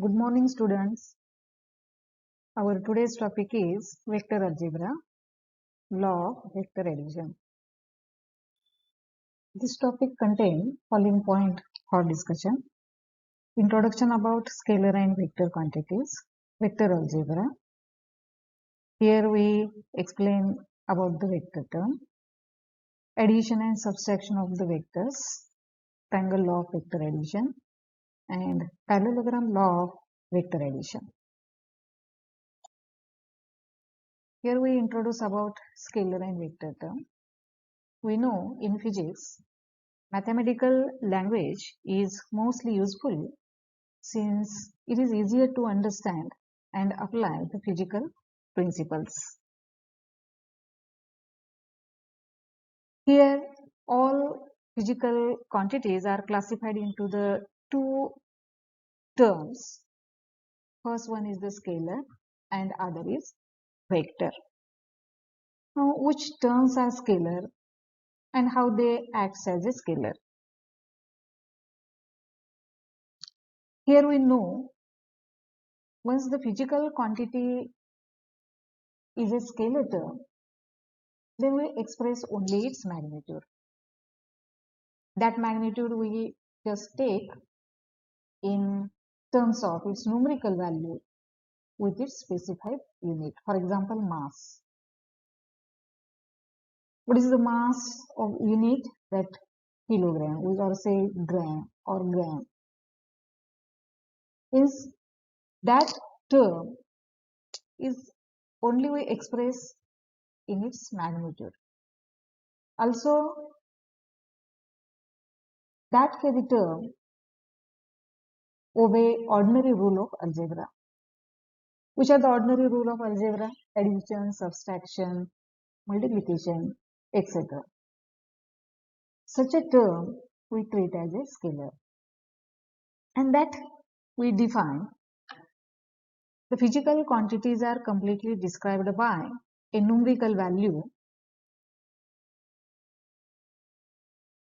Good morning, students. Our today's topic is vector algebra, law of vector addition. This topic contains following point for discussion: introduction about scalar and vector quantities, vector algebra. Here we explain about the vector term, addition and subtraction of the vectors, triangle law of vector addition, and parallelogram law of vector addition. Here we introduce about scalar and vector term. We know in physics, mathematical language is mostly useful since it is easier to understand and apply the physical principles. Here, all physical quantities are classified into the two terms. First one is the scalar and other is vector. Now, which terms are scalar and how they act as a scalar? Here we know once the physical quantity is a scalar term, then we express only its magnitude. That magnitude we just take in terms of its numerical value with its specified unit. For example, mass. What is the mass of unit? That kilogram. We also say gram or gram. Is that term is only we express in its magnitude. Also, that heavy term obey ordinary rule of algebra. Which are the ordinary rule of algebra? Addition, subtraction, multiplication, etc. Such a term we treat as a scalar. And that we define. The physical quantities are completely described by a numerical value.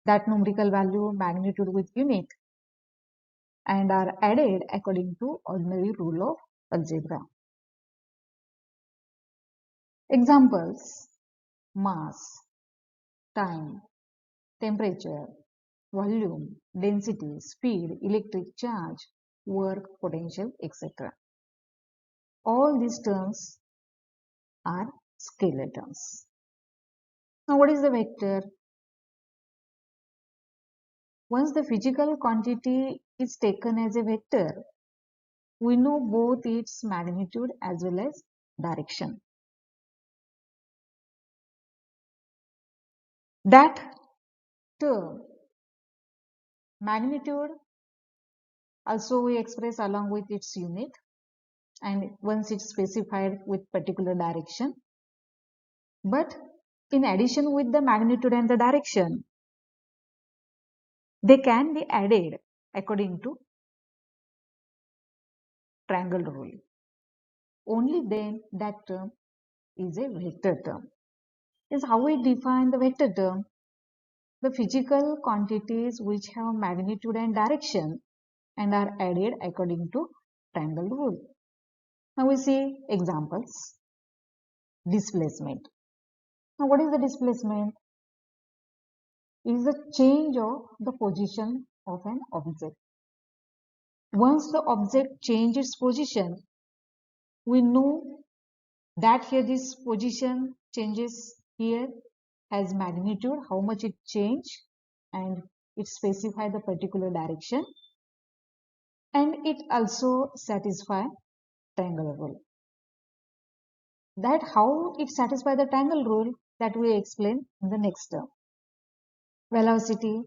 That numerical value magnitude with unit and are added according to ordinary rule of algebra. Examples: mass, time, temperature, volume, density, speed, electric charge, work, potential, etc. All these terms are scalar terms. Now, what is the vector? Once the physical quantity is taken as a vector, we know both its magnitude as well as direction. That term, magnitude, also we express along with its unit, and once it's specified with particular direction. But in addition with the magnitude and the direction, they can be added according to triangle rule. Only then that term is a vector term. Is how we define the vector term. The physical quantities which have magnitude and direction and are added according to triangle rule. Now we see examples. Displacement. Now what is the displacement? It is the change of the position of an object. Once the object changes position, we know that here this position changes here has magnitude, how much it changed, and it specifies the particular direction, and it also satisfies triangle rule. That how it satisfies the triangle rule, that we explain in the next term. Velocity,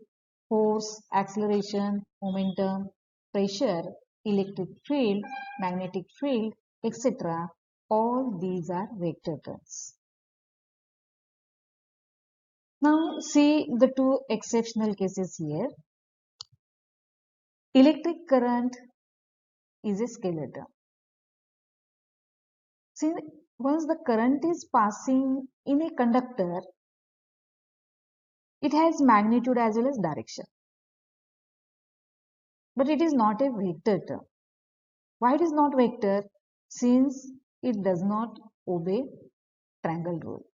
force, acceleration, momentum, pressure, electric field, magnetic field, etc. All these are vector terms. Now see the two exceptional cases here. Electric current is a scalar term. See, once the current is passing in a conductor, it has magnitude as well as direction. But it is not a vector term. Why it is not vector? Since it does not obey triangle rule.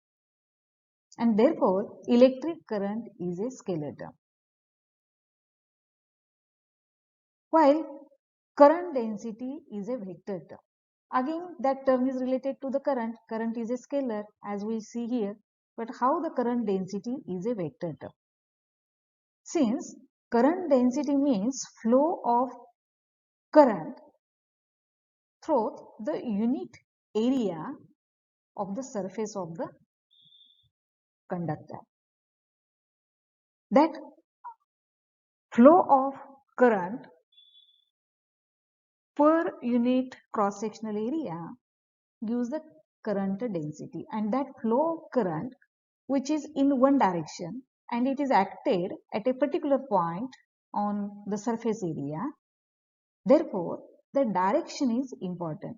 And therefore, electric current is a scalar term. While current density is a vector term. Again, that term is related to the current. Current is a scalar as we see here. But how the current density is a vector term? Since current density means flow of current through the unit area of the surface of the conductor. That flow of current per unit cross-sectional area gives the current density, and that flow of current which is in one direction and it is acted at a particular point on the surface area. Therefore, the direction is important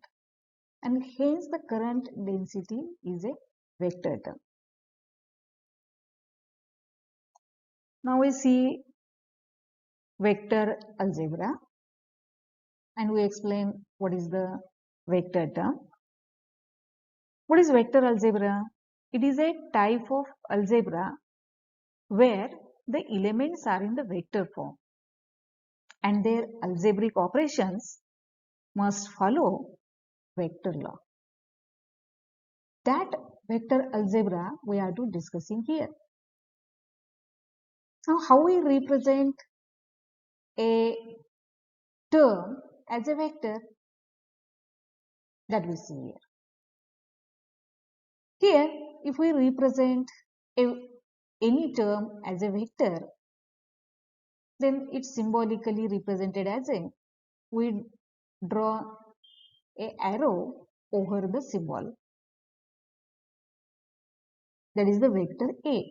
and hence the current density is a vector term. Now we see vector algebra and we explain what is the vector term. What is vector algebra? It is a type of algebra where the elements are in the vector form and their algebraic operations must follow vector law. That vector algebra we are to discussing here. Now, how we represent a term as a vector, that we see here. Here, if we represent any term as a vector, then it's symbolically represented as we draw a arrow over the symbol, that is the vector A.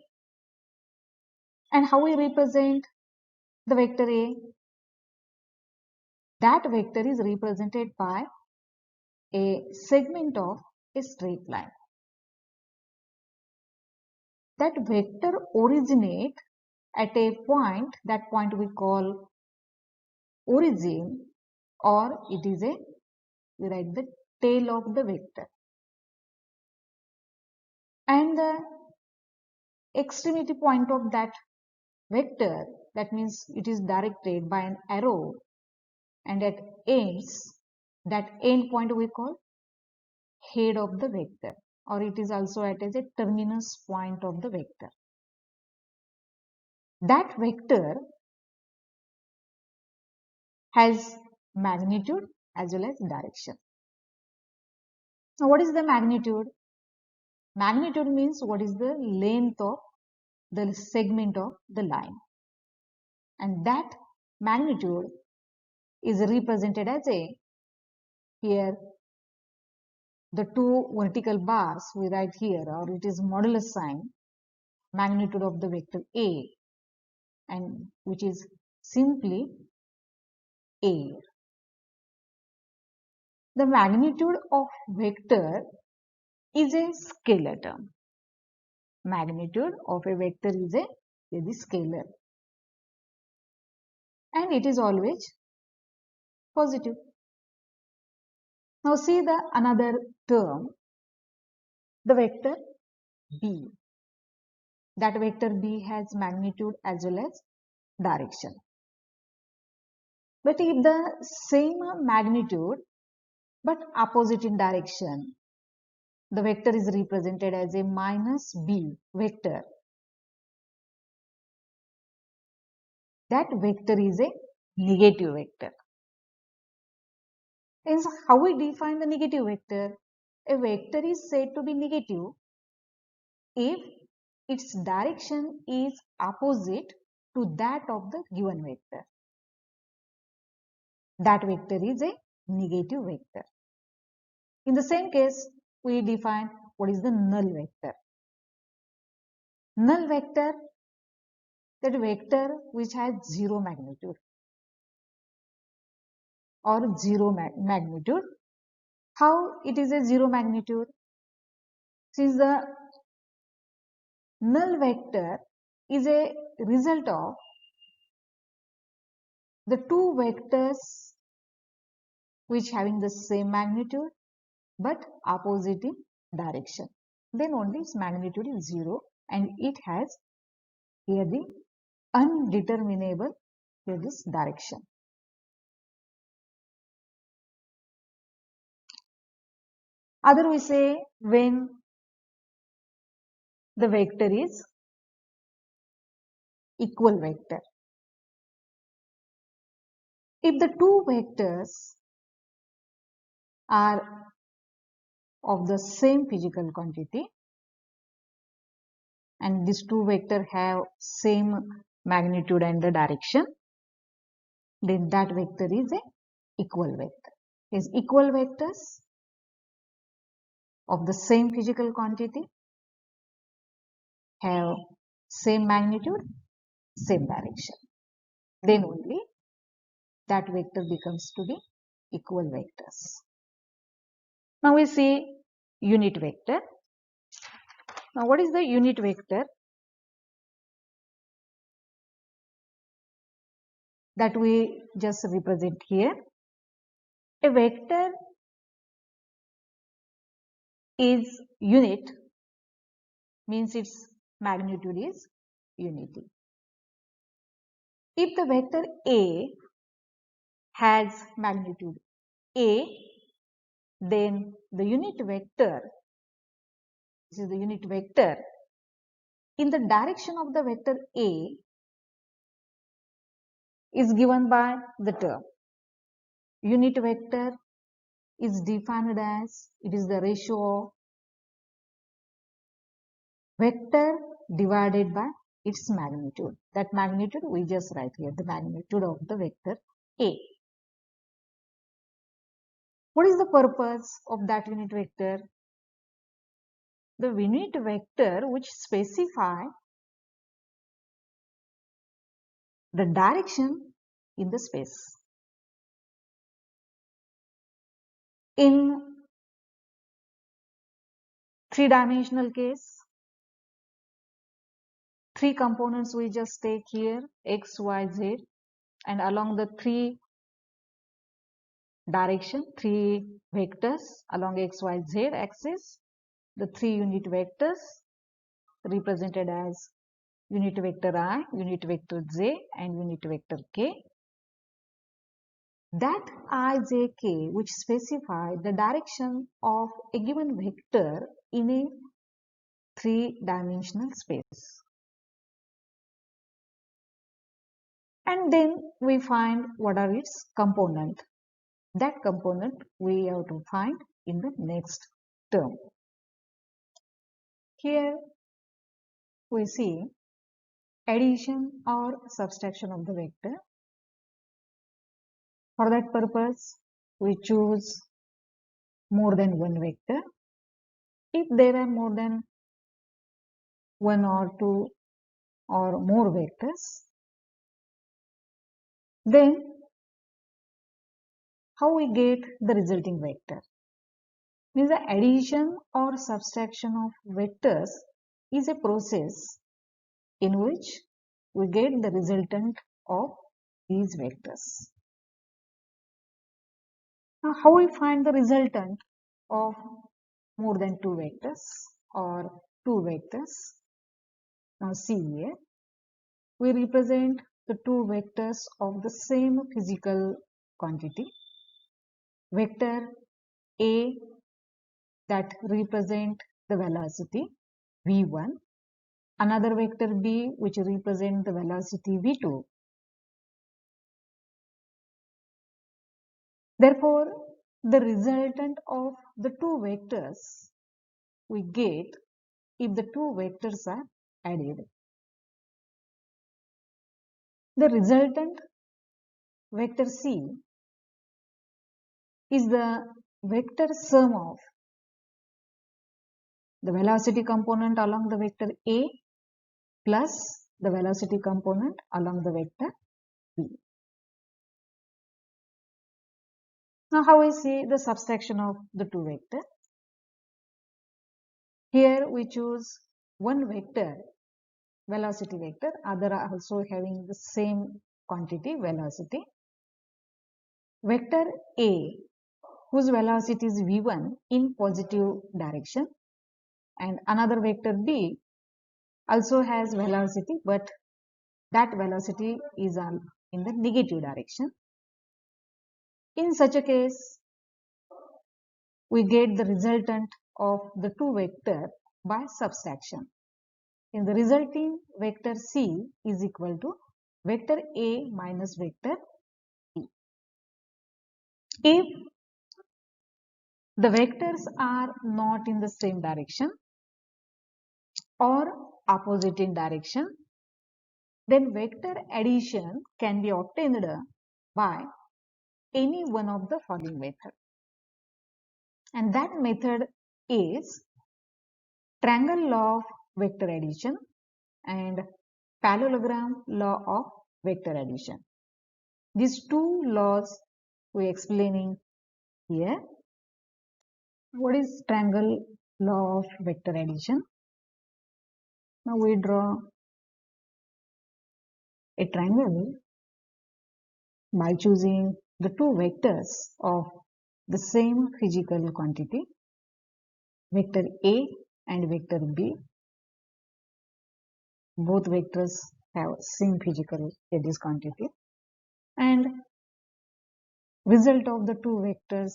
And how we represent the vector A? That vector is represented by a segment of a straight line. That vector originate at a point, that point we call origin, or it is we write the tail of the vector. And the extremity point of that vector, that means it is directed by an arrow, and at ends, that end point we call head of the vector, or it is also at as a terminus point of the vector. That vector has magnitude as well as direction. Now, what is the magnitude? Magnitude means what is the length of the segment of the line, and that magnitude is represented as here the two vertical bars we write here, or it is modulus sign, magnitude of the vector A, and which is simply A. The magnitude of vector is a scalar term. Magnitude of a vector is a scalar, and it is always positive. Now see the another term, the vector B. That vector B has magnitude as well as direction. But if the same magnitude but opposite in direction, the vector is represented as a minus B vector. That vector is a negative vector. And so how we define the negative vector? A vector is said to be negative if its direction is opposite to that of the given vector. That vector is a negative vector. In the same case, we define what is the null vector. Null vector, that vector which has zero magnitude or zero magnitude. How it is a zero magnitude? Since the null vector is a result of the two vectors which having the same magnitude but opposite in direction. Then only its magnitude is 0 and it has here the undeterminable here this direction. Other we say when the vector is equal vector. If the two vectors are of the same physical quantity and these two vectors have same magnitude and the direction, then that vector is a equal vector. Is equal vectors of the same physical quantity have same magnitude, same direction. Then only that vector becomes to be equal vectors. Now we see unit vector. Now what is the unit vector? That we just represent here. A vector is unit means its magnitude is unity. If the vector A has magnitude A, then the unit vector, this is the unit vector, in the direction of the vector A is given by the term. Unit vector is defined as, it is the ratio of vector divided by its magnitude. That magnitude we just write here, the magnitude of the vector A. What is the purpose of that unit vector? The unit vector which specify the direction in the space. In three-dimensional case, three components we just take here, x, y, z, and along the three direction, three vectors along x, y, z axis, the three unit vectors represented as unit vector I, unit vector j, and unit vector k. That I, j, k which specify the direction of a given vector in a three-dimensional space. And then we find what are its component. That component we have to find in the next term. Here we see addition or subtraction of the vector. For that purpose, we choose more than one vector. If there are more than one or two or more vectors, then how we get the resulting vector? Means the addition or subtraction of vectors is a process in which we get the resultant of these vectors. Now, how we find the resultant of more than two vectors or two vectors? Now see here, we represent the two vectors of the same physical quantity. Vector A that represent the velocity v1, another vector B which represent the velocity v2. Therefore, the resultant of the two vectors we get if the two vectors are added. The resultant vector C is the vector sum of the velocity component along the vector A plus the velocity component along the vector B. Now how we see the subtraction of the two vectors? Here we choose one vector, velocity vector, other are also having the same quantity velocity. Vector A whose velocity is v1 in positive direction, and another vector b also has velocity, but that velocity is in the negative direction. In such a case, we get the resultant of the two vectors by subtraction. In the resulting vector c is equal to vector a minus vector b. If the vectors are not in the same direction or opposite in direction, then vector addition can be obtained by any one of the following methods. And that method is triangle law of vector addition and parallelogram law of vector addition. These two laws we are explaining here. What is triangle law of vector addition? Now we draw a triangle by choosing the two vectors of the same physical quantity, vector A and vector B. Both vectors have same physical Cartesian quantity, and result of the two vectors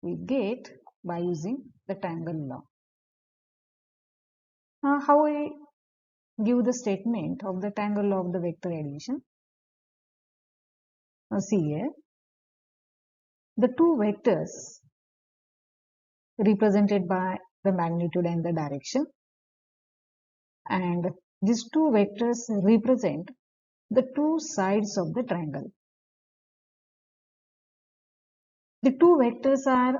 we get by using the triangle law. Now how we give the statement of the triangle law of the vector addition? Now see here, the two vectors represented by the magnitude and the direction, and these two vectors represent the two sides of the triangle. The two vectors are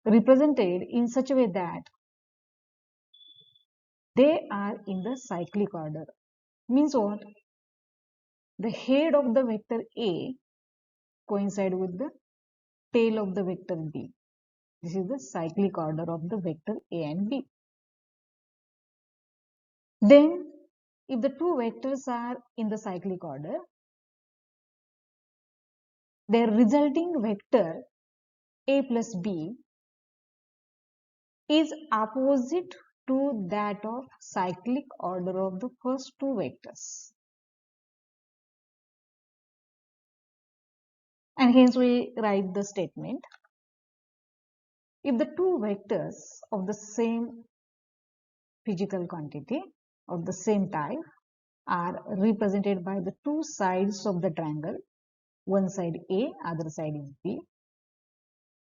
represented in such a way that they are in the cyclic order. Means what? The head of the vector A coincide with the tail of the vector B. This is the cyclic order of the vector A and B. Then, if the two vectors are in the cyclic order, their resulting vector A plus B is opposite to that of cyclic order of the first two vectors. And hence we write the statement. If the two vectors of the same physical quantity of the same type are represented by the two sides of the triangle, one side A, other side is B,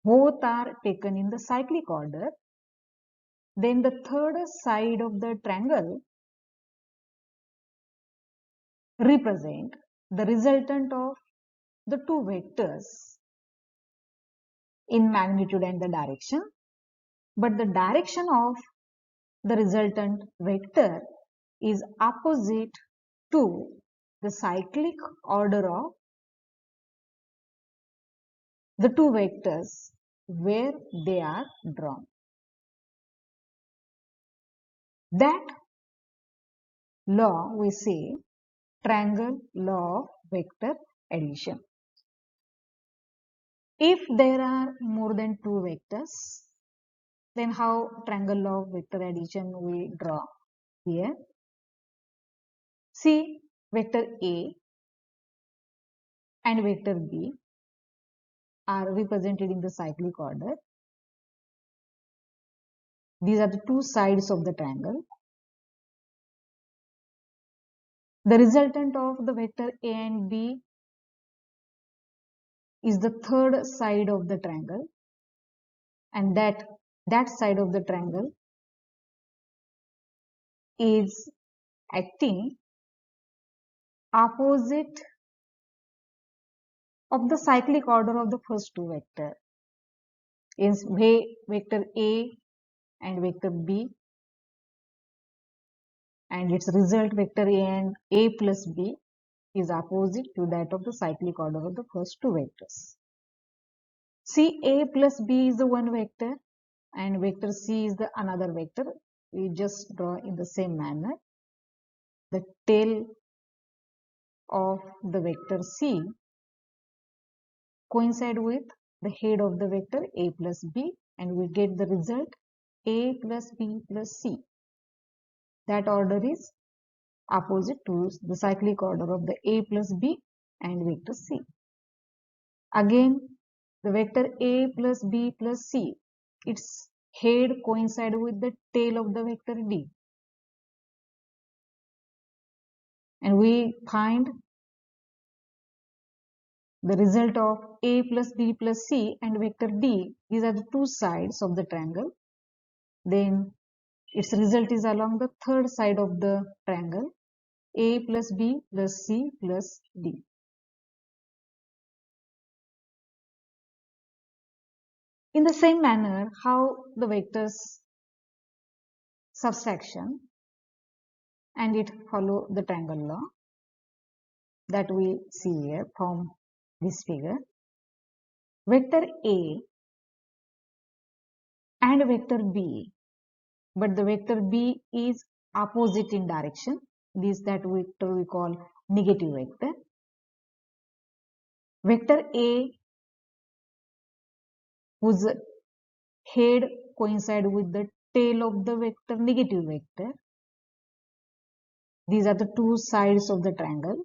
both are taken in the cyclic order, then the third side of the triangle represent the resultant of the two vectors in magnitude and the direction, but the direction of the resultant vector is opposite to the cyclic order of the two vectors where they are drawn. That law we say triangle law of vector addition. If there are more than two vectors, then how triangle law of vector addition we draw here? See, vector A and vector B are represented in the cyclic order. These are the two sides of the triangle. The resultant of the vector A and B is the third side of the triangle, and that side of the triangle is acting opposite of the cyclic order of the first two vector. Is vector A and vector B, and its result vector A and A plus B is opposite to that of the cyclic order of the first two vectors. See, A plus B is the one vector and vector C is the another vector. We just draw in the same manner. The tail of the vector C coincide with the head of the vector a plus b, and we get the result a plus b plus c. That order is opposite to the cyclic order of the a plus b and vector c. Again, the vector a plus b plus c, its head coincide with the tail of the vector d. And we find the result of a plus b plus c and vector d. These are the two sides of the triangle. Then its result is along the third side of the triangle, a plus b plus c plus d. In the same manner, how the vectors subtraction and it follow the triangle law that we see here from this figure. Vector A and vector B, but the vector B is opposite in direction. This that vector we call negative vector. Vector A, whose head coincide with the tail of the vector negative vector. These are the two sides of the triangle.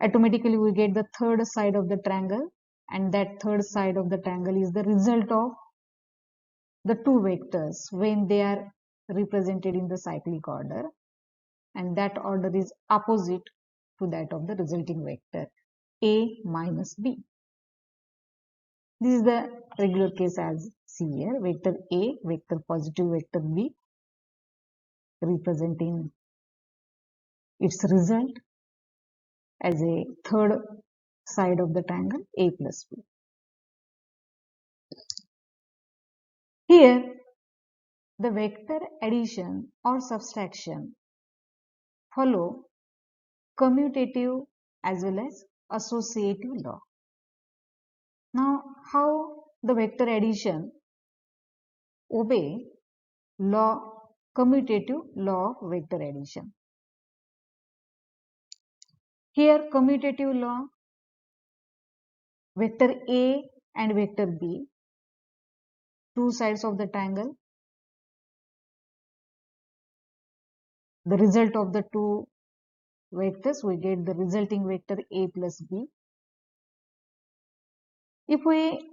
Automatically we get the third side of the triangle, and that third side of the triangle is the result of the two vectors when they are represented in the cyclic order, and that order is opposite to that of the resulting vector a minus b. This is the regular case as see here, vector a, vector positive vector b, representing its result as a third side of the triangle a plus b. Here, the vector addition or subtraction follow commutative as well as associative law. Now, how the vector addition obey commutative law of vector addition? Here, commutative law, vector A and vector B, two sides of the triangle, the result of the two vectors, we get the resulting vector a plus b. If we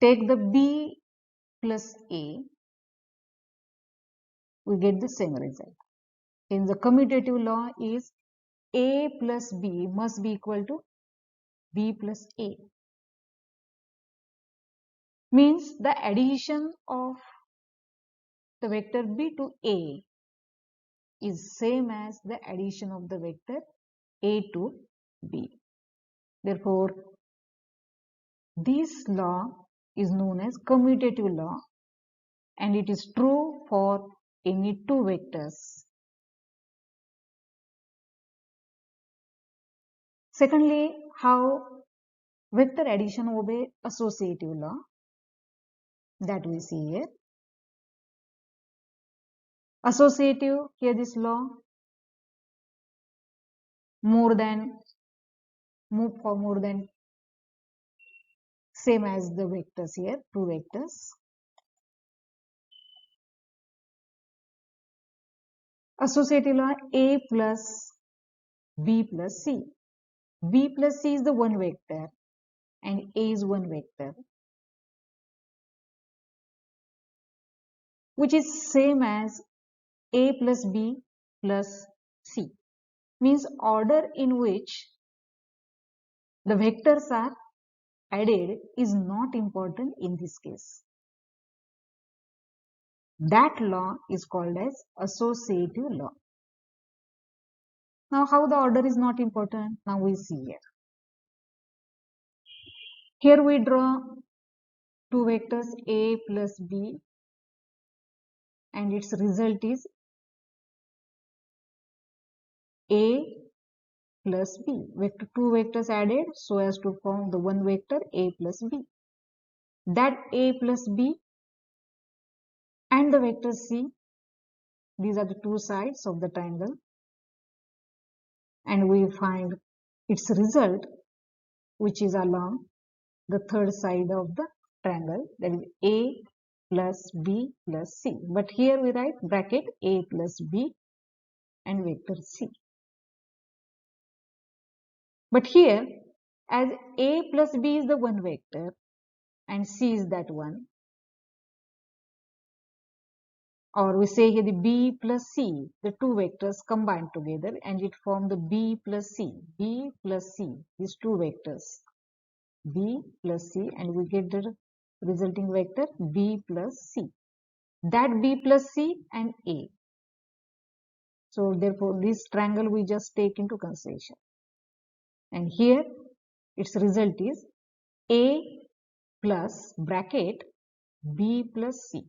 take the b plus a, we get the same result. In the commutative law is a plus b must be equal to b plus a. Means the addition of the vector b to a is same as the addition of the vector a to b. Therefore, this law is known as commutative law, and it is true for any two vectors. Secondly, how vector addition obey associative law, that we see here. Associative, here this law move for more than same as the vectors here, two vectors. Associative law a plus b plus c. b plus c is the one vector and a is one vector, which is same as a plus b plus c. Means order in which the vectors are added is not important in this case. That law is called as associative law. Now, how the order is not important? Now we see here. Here we draw two vectors a plus b, and its result is a plus b. Two vectors added so as to form the one vector a plus b. That a plus b and the vector c, these are the two sides of the triangle. and we find its result, which is along the third side of the triangle, that is A plus B plus C. But here we write bracket A plus B and vector C. But here, as A plus B is the one vector and C is that one, or we say here the B plus C, the two vectors combined together and it form the B plus C, these two vectors, B plus C, and we get the resulting vector B plus C. That B plus C and A. So therefore, this triangle we just take into consideration. And here, its result is A plus bracket B plus C.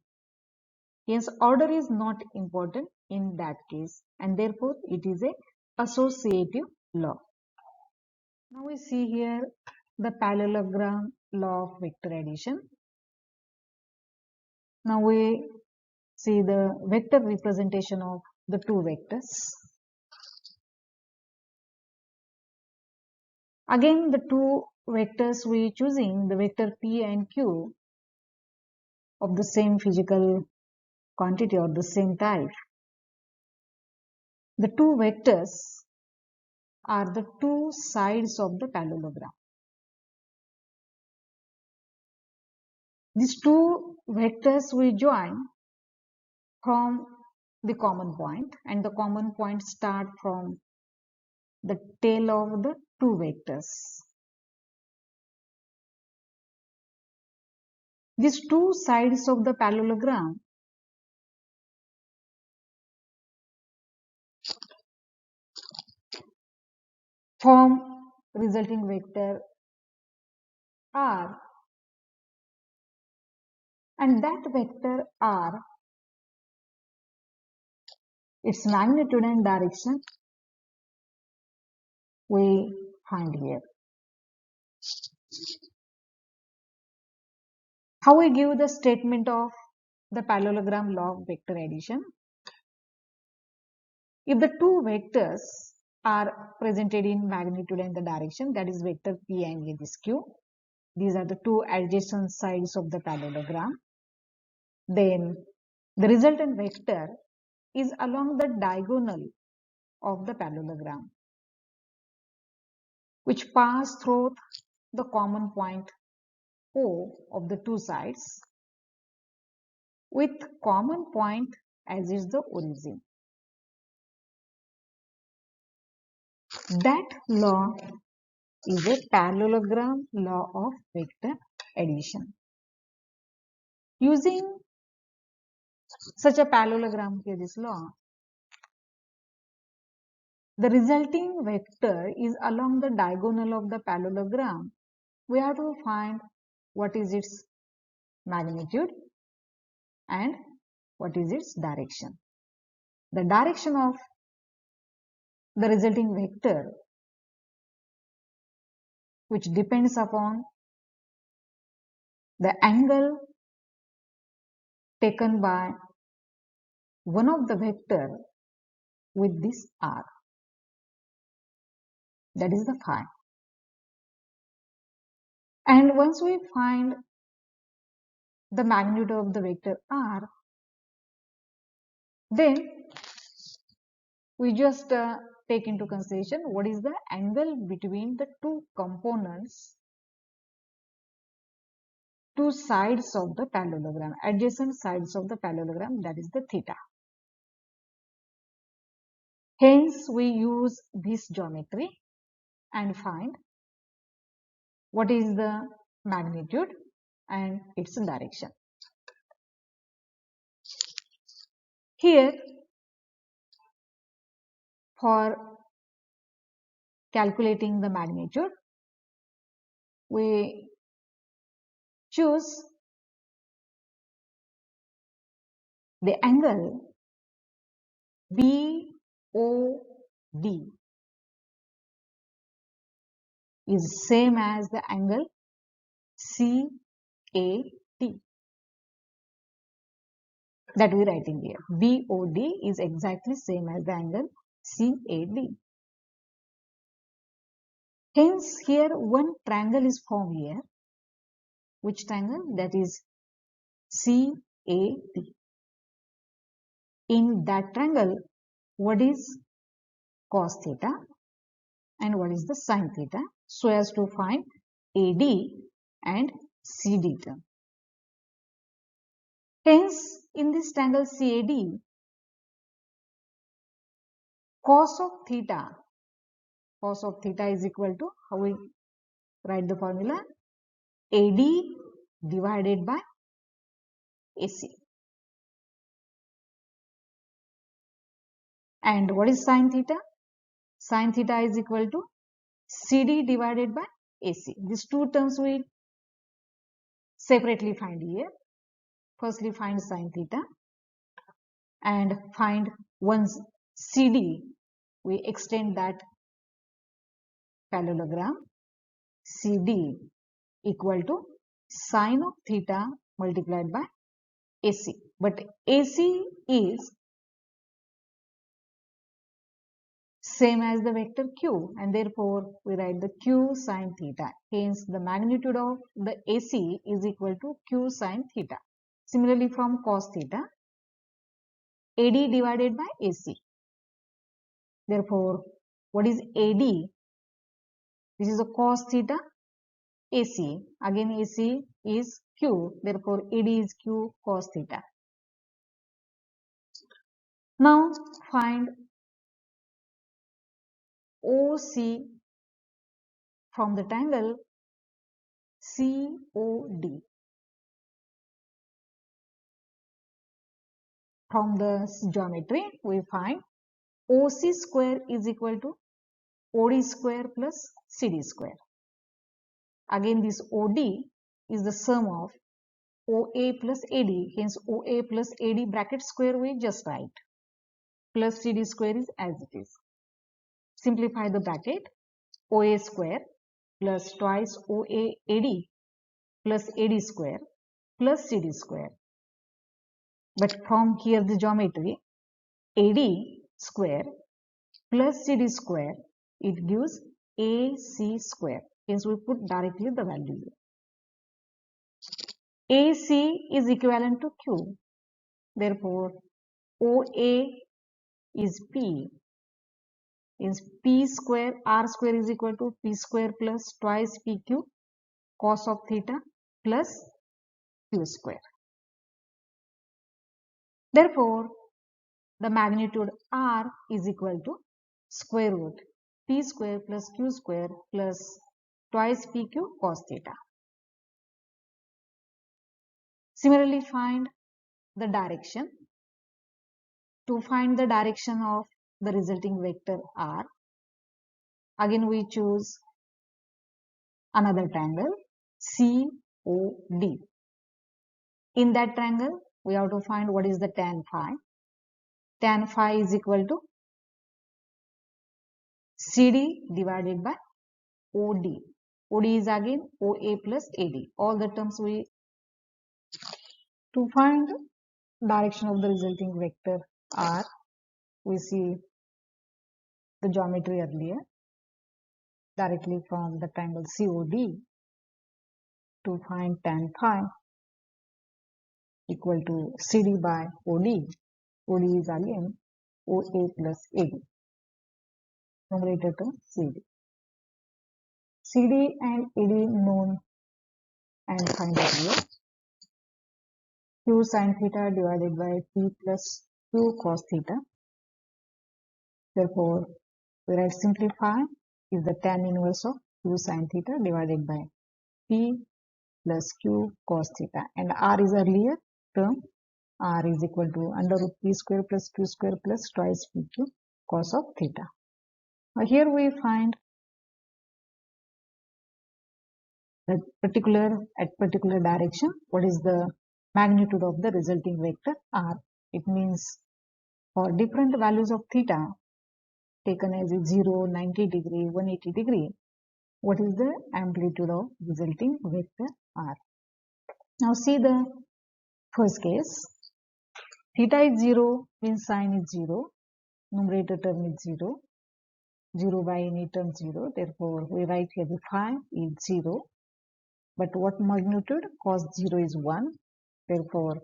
Hence, order is not important in that case, and therefore it is a associative law. Now we see here the parallelogram law of vector addition. Now we see the vector representation of the two vectors. Again, the two vectors we choosing, the vector P and Q of the same physical quantity or the same type. The two vectors are the two sides of the parallelogram. These two vectors we join from the common point, and the common point start from the tail of the two vectors. These two sides of the parallelogram form resulting vector R, and that vector R, its magnitude and direction we find here. How we give the statement of the parallelogram law of vector addition? If the two vectors are presented in magnitude and the direction, that is vector P and A, this Q, these are the two adjacent sides of the parallelogram, then the resultant vector is along the diagonal of the parallelogram, which pass through the common point O of the two sides, with common point as is the origin. That law is a parallelogram law of vector addition. Using such a parallelogram, here this law, the resulting vector is along the diagonal of the parallelogram. We have to find what is its magnitude and what is its direction. The direction of the resulting vector, which depends upon the angle taken by one of the vector with this R, that is the phi. And once we find the magnitude of the vector R, then we just take into consideration what is the angle between the two components, two sides of the parallelogram, adjacent sides of the parallelogram, that is the theta. Hence, we use this geometry and find what is the magnitude and its direction. Here, for calculating the magnitude, we choose the angle BOD is same as the angle CAT that we writing here. BOD is exactly same as the angle CAD. Hence, here one triangle is formed here. Which triangle? That is CAD. In that triangle, what is cos theta and what is the sin theta, so as to find AD and CD term. Hence, in this triangle CAD, cos of theta is equal to, how we write the formula? AD divided by AC. And what is sin theta? Sin theta is equal to CD divided by AC. These two terms we separately find here. Firstly, find sin theta and find once CD, we extend that parallelogram. CD equal to sine of theta multiplied by AC. But AC is same as the vector Q, and therefore we write the Q sine theta. Hence, the magnitude of the AC is equal to Q sine theta. Similarly, from cos theta, AD divided by AC. Therefore, what is AD? This is a cos theta AC. Again, AC is Q. Therefore, AD is Q cos theta. Now, find OC from the triangle COD. From the geometry, we find OC square is equal to OD square plus CD square. Again, this OD is the sum of OA plus AD. Hence, OA plus AD bracket square we just write. Plus CD square is as it is. Simplify the bracket. OA square plus twice OA AD plus AD square plus CD square. But from here the geometry, AD square plus CD square, it gives AC square. Hence we put directly the value here. AC is equivalent to Q. Therefore, OA is P. Is P square, R square is equal to P square plus twice PQ cos of theta plus Q square. Therefore, the magnitude R is equal to square root P square plus Q square plus twice PQ cos theta. Similarly, find the direction. To find the direction of the resulting vector R, again we choose another triangle COD. In that triangle, we have to find what is the tan phi. Tan phi is equal to CD divided by OD. OD is again OA plus AD. All the terms we, to find direction of the resulting vector R, we see the geometry earlier directly from the triangle COD. To find tan phi equal to CD by OD. OD is again OA plus AD. Numerator to CD. CD and AD known and find earlier. Q sin theta divided by P plus Q cos theta. Therefore, we write simplify is the tan inverse of Q sin theta divided by P plus Q cos theta. And R is earlier term. R is equal to under root P square plus Q square plus twice PQ cos of theta. Now here we find the particular direction, what is the magnitude of the resulting vector R. It means for different values of theta taken as 0, 90 degree, 180 degree, what is the amplitude of resulting vector R. Now see the first case. Theta is 0 means sine is 0, numerator term is 0. 0 by any term 0. Therefore, we write here the phi is 0. But what magnitude? Cos 0 is 1. Therefore,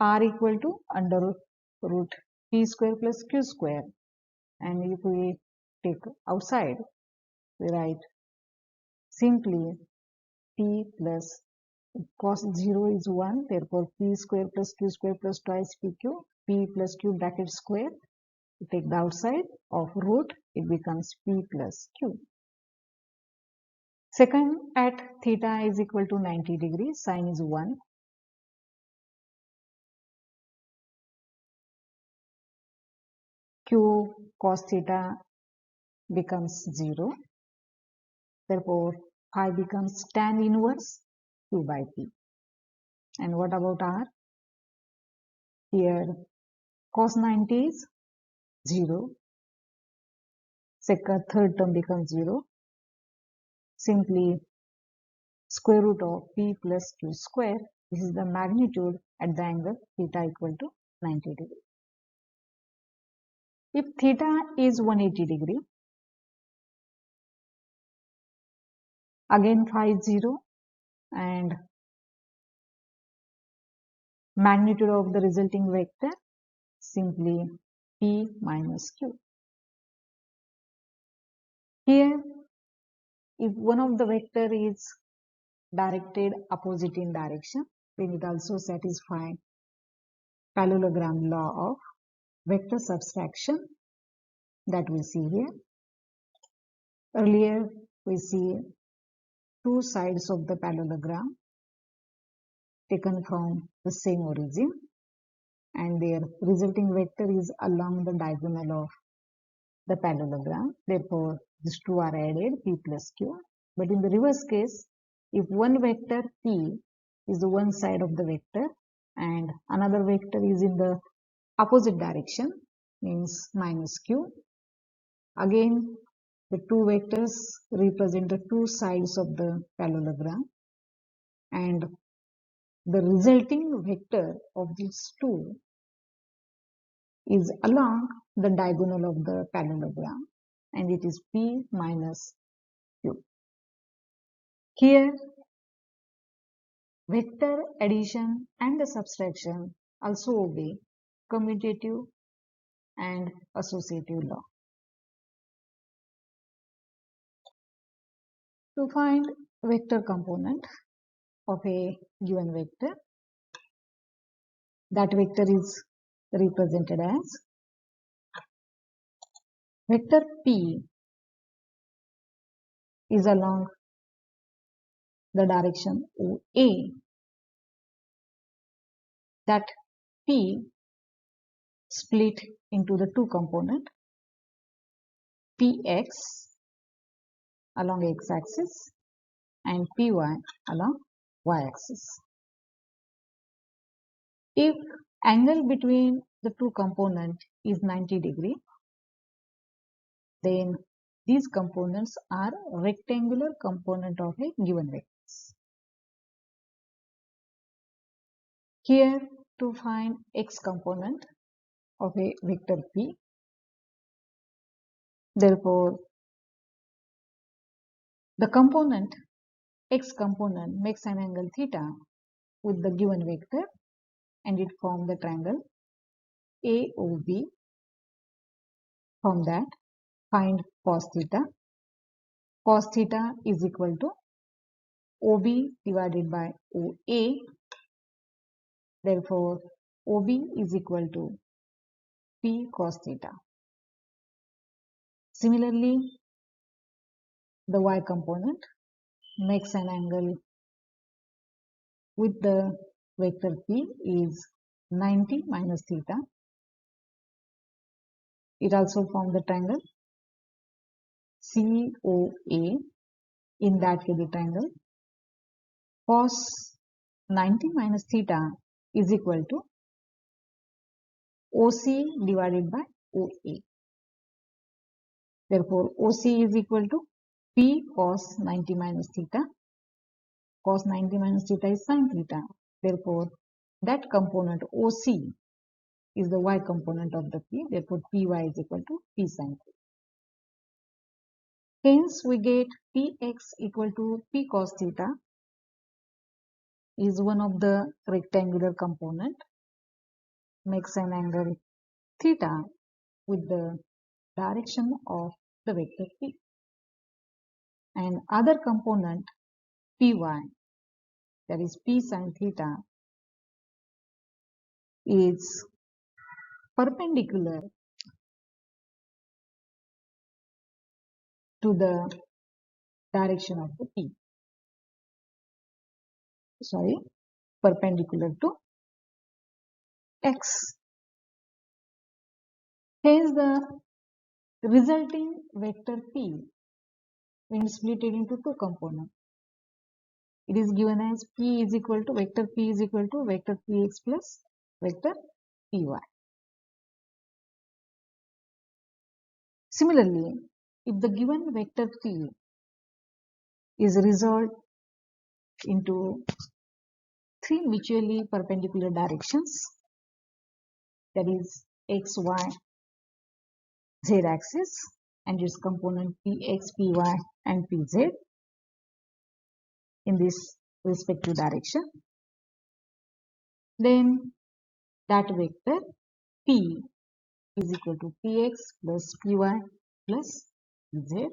r equal to under root p square plus q square. And if we take outside, we write simply p plus cos 0 is 1. Therefore, p square plus q square plus twice pq. P plus q bracket square. We take the outside of root. It becomes p plus q. Second, at theta is equal to 90 degrees, sine is 1. Q cos theta becomes 0. Therefore, phi becomes tan inverse Q by P. And what about R? Here, cos 90 is 0. Third term becomes 0. Simply square root of P plus Q square. This is the magnitude at the angle theta equal to 90 degree. If theta is 180 degree, again phi is 0 and magnitude of the resulting vector simply P minus Q. Here, if one of the vector is directed opposite in direction, then it also satisfies parallelogram law of vector subtraction that we see here. Earlier, we see two sides of the parallelogram taken from the same origin and their resulting vector is along the diagonal of the parallelogram. Therefore, these two are added, P plus Q. But in the reverse case, if one vector P is the one side of the vector and another vector is in the opposite direction, means minus Q, again the two vectors represent the two sides of the parallelogram and the resulting vector of these two is along the diagonal of the parallelogram and it is P minus Q. Here, vector addition and the subtraction also obey commutative and associative law. To find vector component of a given vector, that vector is represented as vector P is along the direction OA. That P split into the two component Px along x-axis and Py along y-axis. If angle between the two components is 90 degree, then these components are rectangular component of a given vector. Here, to find x component of a vector P, therefore, the component x component makes an angle theta with the given vector and it forms the triangle AOB. From that, find cos theta. Cos theta is equal to OB divided by OA. Therefore, OB is equal to P cos theta. Similarly, the y component makes an angle with the vector P is 90 minus theta. It also forms the triangle COA. In that case, the triangle cos 90 minus theta is equal to OC divided by OA. Therefore, OC is equal to P cos 90 minus theta. Cos 90 minus theta is sin theta. Therefore, that component OC is the y component of the P. Therefore, Py is equal to P sin theta. Hence, we get Px equal to P cos theta is one of the rectangular component, makes an angle theta with the direction of the vector P. And other component Py, that is P sin theta, is perpendicular to the direction of the P. Perpendicular to X. Hence, the resulting vector P, when split it into two components, it is given as P is equal to vector Px plus vector Py. Similarly, if the given vector P is resolved into three mutually perpendicular directions, that is x, y, z axis, and its component Px, Py, and Pz in this respective direction, then that vector P is equal to Px plus Py plus Pz.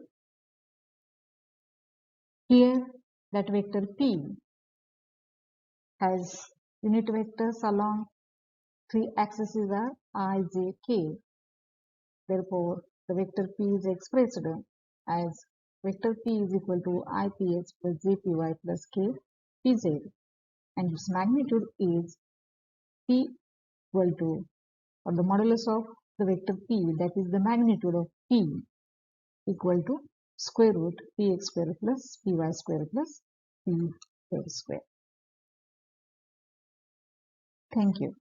Here that vector P has unit vectors along three axes are I, j, k. Therefore, the vector P is expressed as vector P is equal to Ipx plus jpy plus k pz, and its magnitude is P equal to, or the modulus of the vector P, that is the magnitude of P, equal to square root Px square plus Py square plus Pz square. Thank you.